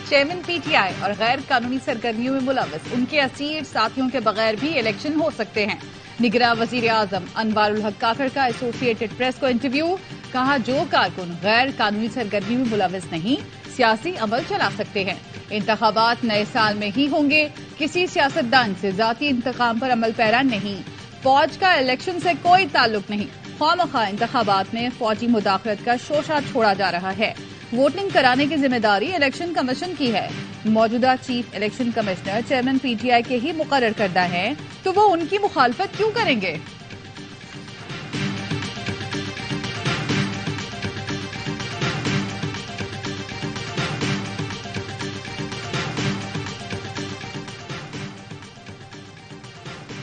Chairman P T I اور غیر قانونی سرگرمیوں میں ملوث ان کے اسیر ساتھیوں کے بغیر بھی الیکشن ہو سکتے ہیں۔ نگراں وزیر اعظم انوار الحق کاکڑ کا ایسوسی ایٹڈ پریس کو انٹرویو، کہا جو کارکن غیر قانونی سرگرمی میں ملوث نہیں سیاسی عمل چلا سکتے ہیں۔ انتخابات نئے سال میں ہی ہوں گے، کسی سیاستدان سے ذاتی انتقام پر عمل پیرا نہیں، فوج کا الیکشن سے کوئی تعلق نہیں، خواہ مخواہ انتخابات میں فوجی مداخلت کا شوشہ چھوڑا جا رہا ہے، ووٹنگ کرانے کی ذمہ داری الیکشن کمیشن کی ہے، موجودہ chief election commissioner chairman P T I کے ہی مقرر کردہ ہیں تو وہ ان کی مخالفت کیوں کریں گے؟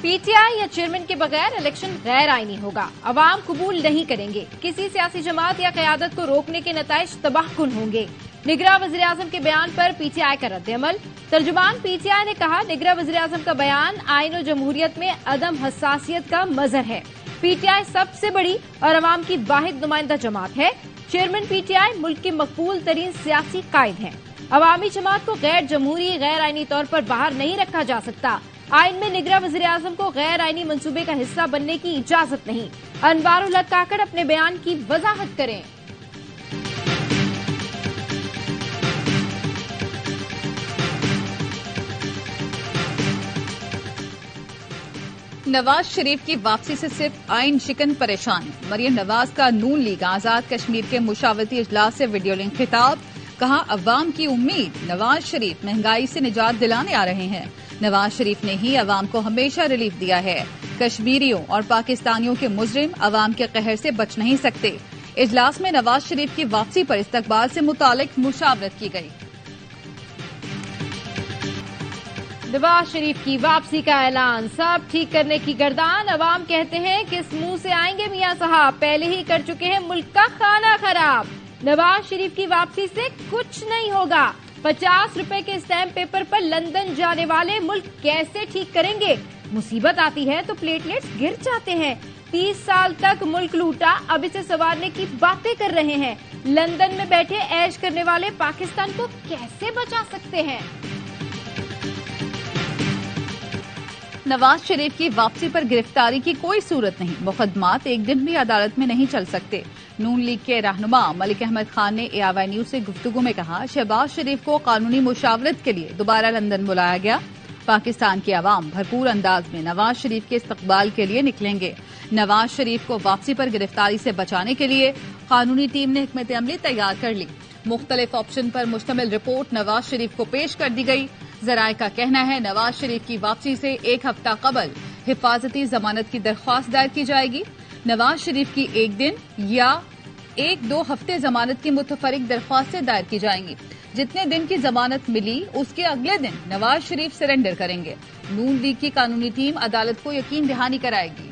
پی ٹی آئی یا چیئرمین کے بغیر الیکشن غیر آئینی ہوگا، عوام قبول نہیں کریں گے، کسی سیاسی جماعت یا قیادت کو روکنے کے نتائج تباہ کن ہوں گے۔ نگراں وزیر اعظم کے بیان پر پی ٹی آئی کا رد عمل، ترجمان پی ٹی آئی نے کہا نگراں وزیر اعظم کا بیان آئین و جمہوریت میں عدم حساسیت کا مظہر ہے۔ پی ٹی آئی سب سے بڑی اور عوام کی واحد نمائندہ جماعت ہے، چیئرمین پی ٹی آئی ملک کے مقبول ترین سیاسی قائد ہیں، عوامی جماعت کو غیر جمہوری غیر آئینی طور پر باہر نہیں رکھا جا سکتا، آئین میں نگراں وزیر اعظم کو غیر آئینی منصوبے کا حصہ بننے کی اجازت نہیں۔ انوار الحق کاکڑ اپنے بیان کی وضاحت کریں۔ نواز شریف کی واپسی سے صرف آئین شکن پریشان، مریم نواز کا نون لیگ آزاد کشمیر کے مشاورتی اجلاس سے ویڈیو لنک خطاب، کہا عوام کی امید نواز شریف مہنگائی سے نجات دلانے آ رہے ہیں، نواز شریف نے ہی عوام کو ہمیشہ ریلیف دیا ہے، کشمیریوں اور پاکستانیوں کے مجرم عوام کے قہر سے بچ نہیں سکتے۔ اجلاس میں نواز شریف کی واپسی پر استقبال سے متعلق مشاورت کی گئی۔ نواز شریف کی واپسی کا اعلان، سب ٹھیک کرنے کی گردان، عوام کہتے ہیں کس منہ سے آئیں گے میاں صاحب، پہلے ہی کر چکے ہیں ملک کا کھانا خراب۔ نواز شریف کی واپسی سے کچھ نہیں ہوگا، 50 روپے کے اسٹیمپ پیپر پر لندن جانے والے ملک کیسے ٹھیک کریں گے؟ مصیبت آتی ہے تو پلیٹلیٹس گر جاتے ہیں، 30 سال تک ملک لوٹا، اب اسے سنوارنے کی باتیں کر رہے ہیں، لندن میں بیٹھے عیش کرنے والے پاکستان کو کیسے بچا سکتے ہیں؟ نواز شریف کی واپسی پر گرفتاری کی کوئی صورت نہیں، مقدمات ایک دن بھی عدالت میں نہیں چل سکتے۔ نون لیگ کے رہنما ملک احمد خان نے اے آئی نیوز سے گفتگو میں کہا شہباز شریف کو قانونی مشاورت کے لیے دوبارہ لندن بلایا گیا، پاکستان کے عوام بھرپور انداز میں نواز شریف کے استقبال کے لیے نکلیں گے، نواز شریف کو واپسی پر گرفتاری سے بچانے کے لیے قانونی ٹیم نے حکمت عملی تیار کر لی، مختلف آپشن پر مشتمل رپورٹ نواز شریف کو پیش کر دی گئی۔ ذرائع کا کہنا ہے نواز شریف کی واپسی سے ایک ہفتہ قبل حفاظتی ضمانت کی درخواست دائر کی جائے گی، نواز شریف کی ایک دن یا 1-2 ہفتے ضمانت کی متفرق درخواستیں دائر کی جائیں گی، جتنے دن کی ضمانت ملی اس کے اگلے دن نواز شریف سرنڈر کریں گے، نون لیگ کی قانونی ٹیم عدالت کو یقین دہانی کرائے گی۔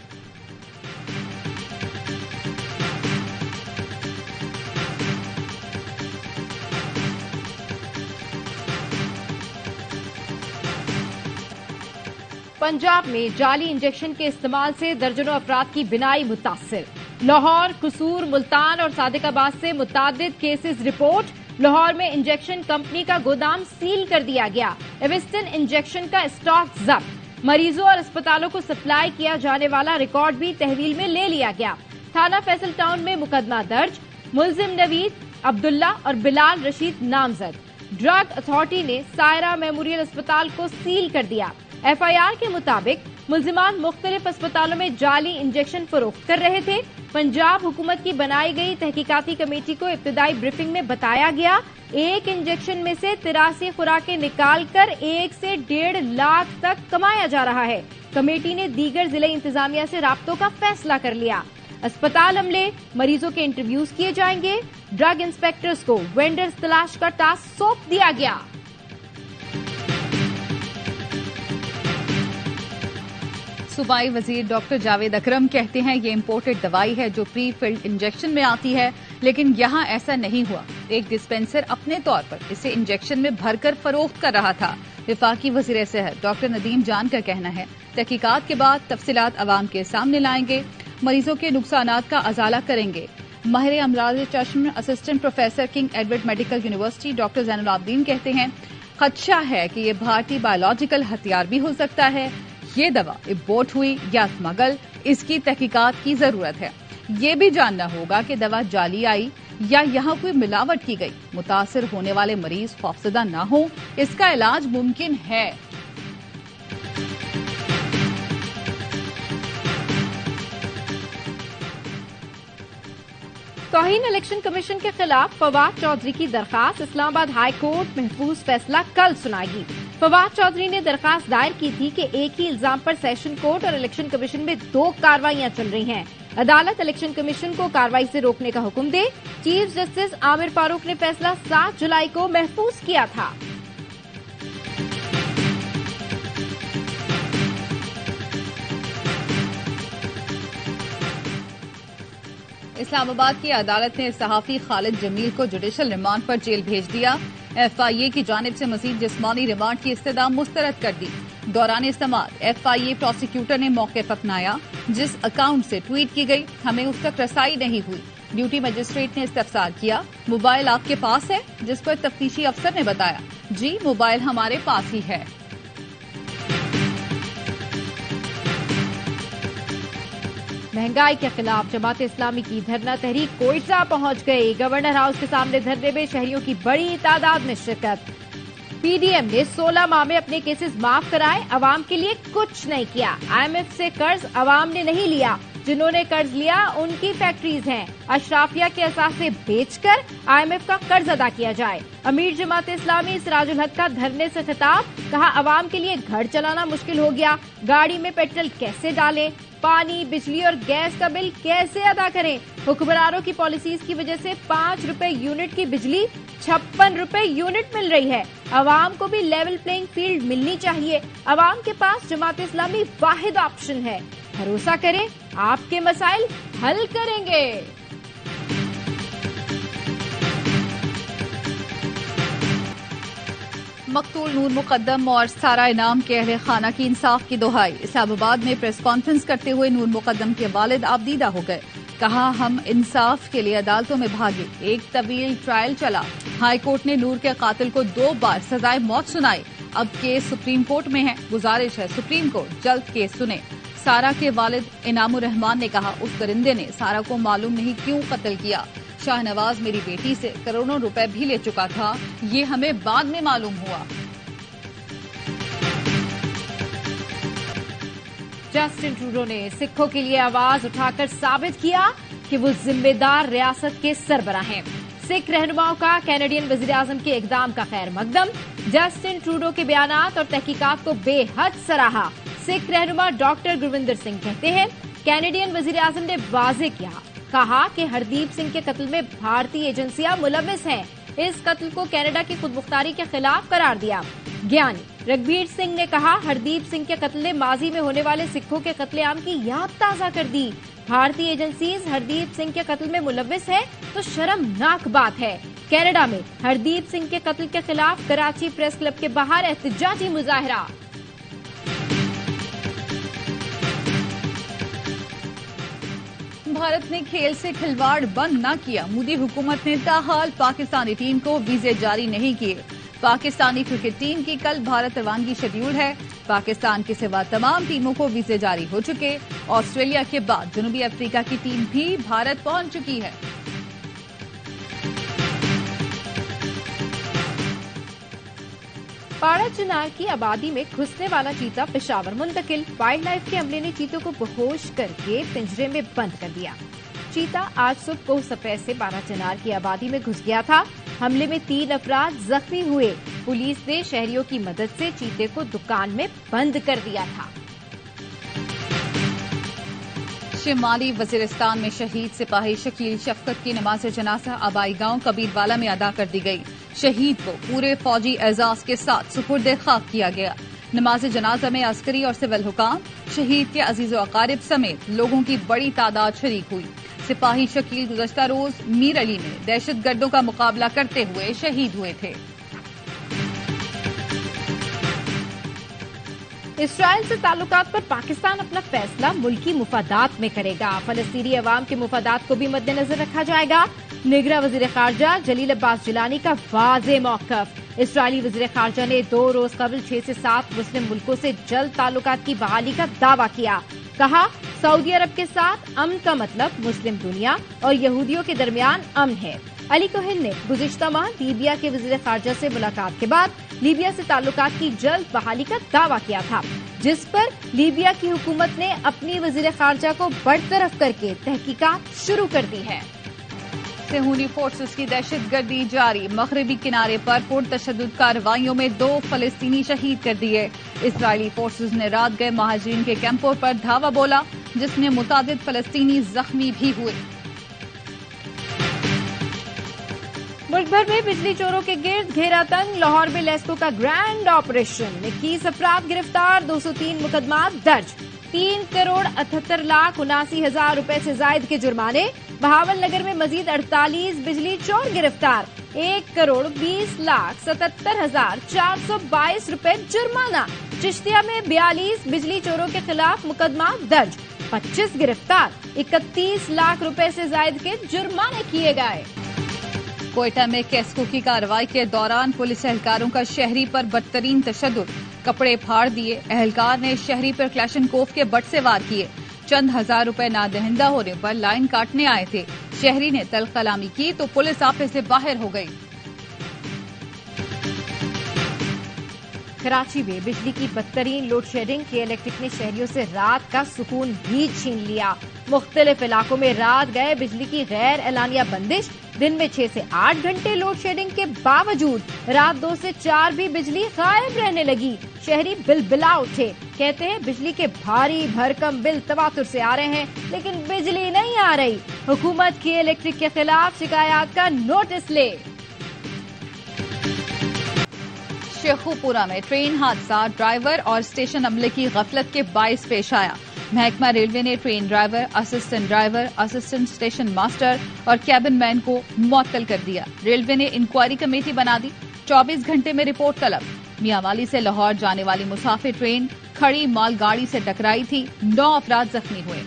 پنجاب میں جعلی انجیکشن کے استعمال سے درجنوں افراد کی بینائی متاثر، لاہور، قصور، ملتان اور صادق آباد سے متعدد کیسز رپورٹ، لاہور میں انجیکشن کمپنی کا گودام سیل کر دیا گیا، ایوسٹن انجیکشن کا اسٹاک ضبط، مریضوں اور اسپتالوں کو سپلائی کیا جانے والا ریکارڈ بھی تحویل میں لے لیا گیا، تھانہ فیصل ٹاؤن میں مقدمہ درج، ملزم نوید، عبداللہ اور بلال رشید نامزد، ڈرگ اتھارٹی نے سائرہ میموریل اسپتال کو سیل کر دیا۔ ایف آئی آر کے مطابق ملزمان مختلف اسپتالوں میں جعلی انجیکشن فروخت کر رہے تھے۔ پنجاب حکومت کی بنائی گئی تحقیقاتی کمیٹی کو ابتدائی بریفنگ میں بتایا گیا ایک انجیکشن میں سے 83 خوراکیں نکال کر 1 سے 1.5 لاکھ تک کمایا جا رہا ہے۔ کمیٹی نے دیگر ضلعی انتظامیہ سے رابطوں کا فیصلہ کر لیا۔ اسپتال عملے، مریضوں کے انٹرویوز کیے جائیں گے، ڈرگ انسپیکٹرز کو وینڈرز تلاش کا ٹاسک سونپ دیا گیا۔ صوبائی وزیر ڈاکٹر جاوید اکرم کہتے ہیں یہ امپورٹڈ دوائی ہے جو پری فلڈ انجیکشن میں آتی ہے، لیکن یہاں ایسا نہیں ہوا، ایک ڈسپینسر اپنے طور پر اسے انجیکشن میں بھر کر فروخت کر رہا تھا۔ وفاقی وزیر صحت ڈاکٹر ندیم جان کا کہنا ہے تحقیقات کے بعد تفصیلات عوام کے سامنے لائیں گے، مریضوں کے نقصانات کا ازالہ کریں گے۔ ماہر امراض چشم assistant professor King Edward medical university doctor Zain ul-Abideen کہتے ہیں خدشہ ہے کہ یہ بھارتی بایولوجیکل ہتھیار بھی ہو سکتا ہے. یہ دوا امپورٹ ہوئی یا اسمگل، اس کی تحقیقات کی ضرورت ہے. یہ بھی جاننا ہوگا کہ دوا جعلی آئی یا یہاں کوئی ملاوٹ کی گئی. متاثر ہونے والے مریض خوفزدہ نہ ہوں، اس کا علاج ممکن ہے. توہین الیکشن کمیشن کے خلاف فواد چودھری کی درخواست اسلام آباد ہائی کورٹ محفوظ فیصلہ کل سنائے گی. فواد چودھری نے درخواست دائر کی تھی کہ ایک ہی الزام پر سیشن کورٹ اور الیکشن کمیشن میں 2 کارروائیاں چل رہی ہیں. عدالت الیکشن کمیشن کو کارروائی سے روکنے کا حکم دے. چیف جسٹس عامر فاروق نے فیصلہ 7 جولائی کو محفوظ کیا تھا. اسلام آباد کی عدالت نے صحافی خالد جمیل کو جوڈیشل ریمانڈ پر جیل بھیج دیا. ایف آئی اے کی جانب سے مزید جسمانی ریمانڈ کی استدعا مسترد کر دی. دوران استعمال ایف آئی اے پروسیکیوٹر نے موقف اپنایا جس اکاؤنٹ سے ٹویٹ کی گئی ہمیں اس تک رسائی نہیں ہوئی. ڈیوٹی مجسٹریٹ نے استفسار کیا موبائل آپ کے پاس ہے، جس پر تفتیشی افسر نے بتایا جی موبائل ہمارے پاس ہی ہے. مہنگائی کے خلاف جماعت اسلامی کی دھرنا تحریک کوئٹہ پہنچ گئی. گورنر ہاؤس کے سامنے دھرنے میں شہریوں کی بڑی تعداد میں شرکت. پی ڈی ایم نے 16 ماہ میں اپنے کیسز معاف کرائے، عوام کے لیے کچھ نہیں کیا. آئی ایم ایف سے قرض عوام نے نہیں لیا، جنہوں نے قرض لیا ان کی فیکٹریز ہیں. اشرافیہ کے اثاثے بیچ کر آئی ایم ایف کا قرض ادا کیا جائے. امیر جماعت اسلامی سراج الحق کا دھرنے سے خطاب، کہا عوام کے لیے گھر چلانا مشکل ہو گیا، گاڑی میں پیٹرول کیسے ڈالیں، پانی بجلی اور گیس کا بل کیسے ادا کریں. حکمرانوں کی پالیسیز کی وجہ سے 5 روپے یونٹ کی بجلی 56 روپے یونٹ مل رہی ہے. عوام کو بھی لیول پلینگ فیلڈ ملنی چاہیے. عوام کے پاس جماعت اسلامی واحد آپشن ہے. بھروسہ کریں آپ کے مسائل حل کریں گے. مقتول نور مقدم اور سارا انعام کے اہل خانہ کی انصاف کی دہائی. اسلام آباد میں پریس کانفرنس کرتے ہوئے نور مقدم کے والد آبدیدہ ہو گئے. کہا ہم انصاف کے لیے عدالتوں میں بھاگے، ایک طویل ٹرائل چلا. ہائی کورٹ نے نور کے قاتل کو 2 بار سزائے موت سنائی. اب کیس سپریم کورٹ میں ہے، گزارش ہے سپریم کورٹ جلد کیس سنے. سارا کے والد انعام الرحمان نے کہا اس درندے نے سارا کو معلوم نہیں کیوں قتل کیا. شاہ نواز میری بیٹی سے کروڑوں روپے بھی لے چکا تھا، یہ ہمیں بعد میں معلوم ہوا. جسٹن ٹروڈو نے سکھوں کے لیے آواز اٹھا کر ثابت کیا کہ وہ ذمہ دار ریاست کے سربراہ ہیں. سکھ رہنماؤں کا کینیڈین وزیراعظم کے اقدام کا خیر مقدم. جسٹن ٹروڈو کے بیانات اور تحقیقات کو بے حد سراہا. سکھ رہنما ڈاکٹر گروندر سنگھ کہتے ہیں کینیڈین وزیراعظم نے واضح کہا کہ ہردیپ سنگھ کے قتل میں بھارتی ایجنسیاں ملوث ہیں. اس قتل کو کینیڈا کی خود مختاری کے خلاف قرار دیا. گیانی رگھبیر سنگھ نے کہا ہردیپ سنگھ کے قتل نے ماضی میں ہونے والے سکھوں کے قتل عام کی یاد تازہ کر دی. بھارتی ایجنسیز ہردیپ سنگھ کے قتل میں ملوث ہے تو شرمناک بات ہے. کینیڈا میں ہردیپ سنگھ کے قتل کے خلاف کراچی پریس کلب کے باہر احتجاجی مظاہرہ. بھارت نے کھیل سے کھلواڑ بند نہ کیا. مودی حکومت نے تاحال پاکستانی ٹیم کو ویزے جاری نہیں کیے. پاکستانی کرکٹ ٹیم کی کل بھارت روانگی شیڈیول ہے. پاکستان کے سوا تمام ٹیموں کو ویزے جاری ہو چکے. آسٹریلیا کے بعد جنوبی افریقہ کی ٹیم بھی بھارت پہنچ چکی ہے. پاڑا چنار کی آبادی میں گھسنے والا چیتا پشاور منتقل. وائلڈ لائف کے عملے نے چیتوں کو بہوش کر کے پنجرے میں بند کر دیا. چیتا آج صبح کو سفید سے پاڑا چنار کی آبادی میں گھس گیا تھا. حملے میں 3 افراد زخمی ہوئے. پولیس نے شہریوں کی مدد سے چیتے کو دکان میں بند کر دیا تھا. شمالی وزیرستان میں شہید سپاہی شکیل شفقت کی نماز جنازہ آبائی گاؤں کبیر والا میں ادا کر دی گئی. شہید کو پورے فوجی اعزاز کے ساتھ سپرد خاک کیا گیا. نماز جنازہ میں عسکری اور سول حکام، شہید کے عزیز و اقارب سمیت لوگوں کی بڑی تعداد شریک ہوئی. سپاہی شکیل گزشتہ روز میر علی میں دہشت گردوں کا مقابلہ کرتے ہوئے شہید ہوئے تھے. اسرائیل سے تعلقات پر پاکستان اپنا فیصلہ ملکی مفادات میں کرے گا. فلسطینی عوام کے مفادات کو بھی مد نظر رکھا جائے گا. نگراں وزیر خارجہ جلیل عباس جیلانی کا واضح موقف. اسرائیلی وزیر خارجہ نے 2 روز قبل 6 سے 7 مسلم ملکوں سے جلد تعلقات کی بحالی کا دعویٰ کیا. کہا سعودی عرب کے ساتھ امن کا مطلب مسلم دنیا اور یہودیوں کے درمیان امن ہے. علی کوہن نے گزشتہ ماہ لیبیا کے وزیر خارجہ سے ملاقات کے بعد لیبیا سے تعلقات کی جلد بحالی کا دعویٰ کیا تھا، جس پر لیبیا کی حکومت نے اپنی وزیر خارجہ کو برطرف کر کے تحقیقات شروع کر دی ہے. صہیونی فورسز کی دہشت گردی جاری. مغربی کنارے پر پرتشدد کارروائیوں میں 2 فلسطینی شہید کر دیے. اسرائیلی فورسز نے رات گئے مہاجرین کے کیمپوں پر دھاوا بولا، جس میں متعدد فلسطینی زخمی بھی ہوئے. ملک بھر میں بجلی چوروں کے گرد گھیرا تنگ. لاہور میں لیسکو کا گرینڈ آپریشن. 21 افراد گرفتار، 203 مقدمات درج. 3,78,79,000 روپے سے زائد کے جرمانے. بہاول نگر میں مزید 48 بجلی چور گرفتار. 1,77,422 روپے جرمانہ. چشتیہ میں 42 بجلی چوروں کے خلاف مقدمات درج. 25 گرفتار. 31 لاکھ روپے سے زائد کے جرمانے کیے گئے. کوئٹہ میں کیسکو کی کارروائی کے دوران پولیس اہلکاروں کا شہری پر بدترین تشدد. کپڑے پھاڑ دیے. اہلکار نے شہری پر کلیشن کوف کے بٹ سے وار کیے. چند ہزار روپے نادہندہ ہونے پر لائن کاٹنے آئے تھے. شہری نے تلخ کلامی کی تو پولیس آفس سے باہر ہو گئی. کراچی میں بجلی کی بدترین لوڈ شیڈنگ کی الیکٹرک نے شہریوں سے رات کا سکون بھی چھین لیا. مختلف علاقوں میں رات گئے بجلی کی غیر اعلانیہ بندش. دن میں 6 سے 8 گھنٹے لوڈ شیڈنگ کے باوجود رات 2 سے 4 بھی بجلی غائب رہنے لگی. شہری بلبلا اٹھے. کہتے ہیں بجلی کے بھاری بھرکم بل تواتر سے آ رہے ہیں، لیکن بجلی نہیں آ رہی. حکومت کی الیکٹرک کے خلاف شکایات کا نوٹس لے. شیخوپورہ میں ٹرین حادثہ ڈرائیور اور اسٹیشن عملے کی غفلت کے باعث پیش آیا. محکمہ ریلوے نے train driver, assistant station master اور کیبن مین کو معطل کر دیا. ریلوے نے انکوائری کمیٹی بنا دی. 24 گھنٹے میں رپورٹ طلب. میاوالی سے لاہور جانے والی مسافر ٹرین کھڑی مال گاڑی سے ٹکرائی تھی. 9 افراد زخمی ہوئے.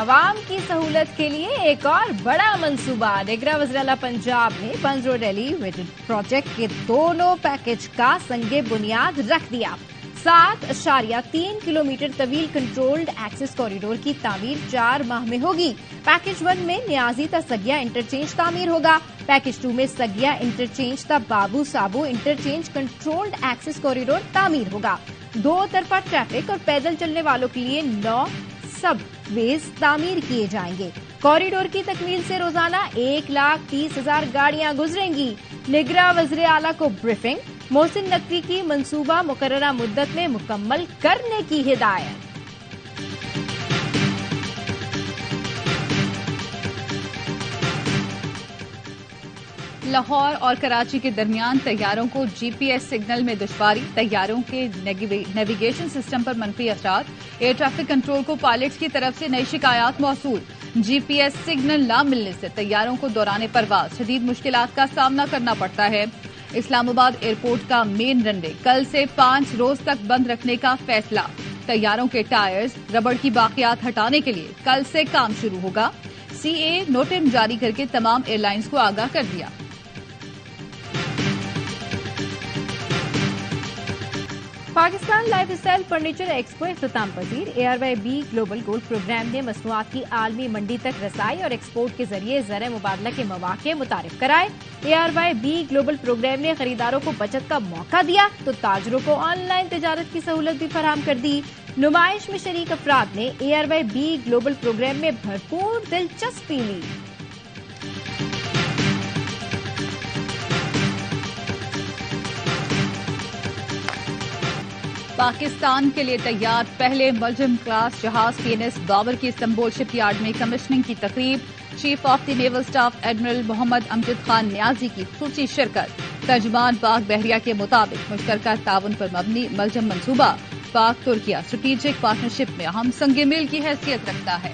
عوام کی سہولت کے لیے ایک اور بڑا منصوبہ. نگراں وزیر اعلیٰ پنجاب نے پنج روڈ ایلیویٹڈ پروجیکٹ کے دونوں پیکج کا سنگ بنیاد رکھ دیا. 7.3 کلومیٹر طویل کنٹرولڈ ایکسس کوریڈور کی تعمیر 4 ماہ میں ہوگی. پیکج 1 میں نیازی تا سگیا انٹرچینج تعمیر ہوگا. پیکج 2 میں سگیا انٹرچینج تا بابو سابو انٹرچینج کنٹرولڈ ایکسس کوریڈور تعمیر ہوگا. 2 طرفہ ٹریفک اور پیدل چلنے والوں کے لیے 9 سب ویز تعمیر کیے جائیں گے. کوریڈور کی تکمیل سے روزانہ 1,30,000 گاڑیاں گزریں گی. نگراں وزیر اعلیٰ کو بریفنگ. محسن نقوی کی منصوبہ مقررہ مدت میں مکمل کرنے کی ہدایت. لاہور اور کراچی کے درمیان طیاروں کو GPS سگنل میں دشواری. طیاروں کے نیویگیشن سسٹم پر منفی اثرات. ایئر ٹریفک کنٹرول کو پائلٹس کی طرف سے نئی شکایات موصول. GPS سگنل نہ ملنے سے طیاروں کو دوران پرواز شدید مشکلات کا سامنا کرنا پڑتا ہے. اسلام آباد ایئرپورٹ کا مین رن وے کل سے 5 روز تک بند رکھنے کا فیصلہ. طیاروں کے ٹائرز، ربڑ کی باقیات ہٹانے کے لیے کل سے کام شروع ہوگا. CA نوٹم جاری کر کے تمام ایئر لائنز کو آگاہ کر دیا. Pakistan life style furniture expo اختتام پذیر. ARYB گلوبل گولڈ پروگرام نے مصنوعات کی عالمی منڈی تک رسائی اور ایکسپورٹ کے ذریعے زرعی مبادلہ کے مواقع متعارف کرائے. ARYB گلوبل پروگرام نے خریداروں کو بچت کا موقع دیا تو تاجروں کو آن لائن تجارت کی سہولت بھی فراہم کر دی. نمائش میں شریک افراد نے ARYB گلوبل پروگرام میں بھرپور دلچسپی لی. پاکستان کے لیے تیار پہلے ملزم کلاس جہاز PNS بابر کی استنبول شپ یارڈ میں کمیشننگ کی تقریب. Chief of the naval staff admiral Muhammad Amjad Khan Niazi کی خصوصی شرکت. ترجمان پاک بحریہ کے مطابق مشترکہ تعاون پر مبنی ملزم منصوبہ پاک ترکیہ اسٹریٹجک پارٹنرشپ میں اہم سنگ میل کی حیثیت رکھتا ہے.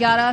11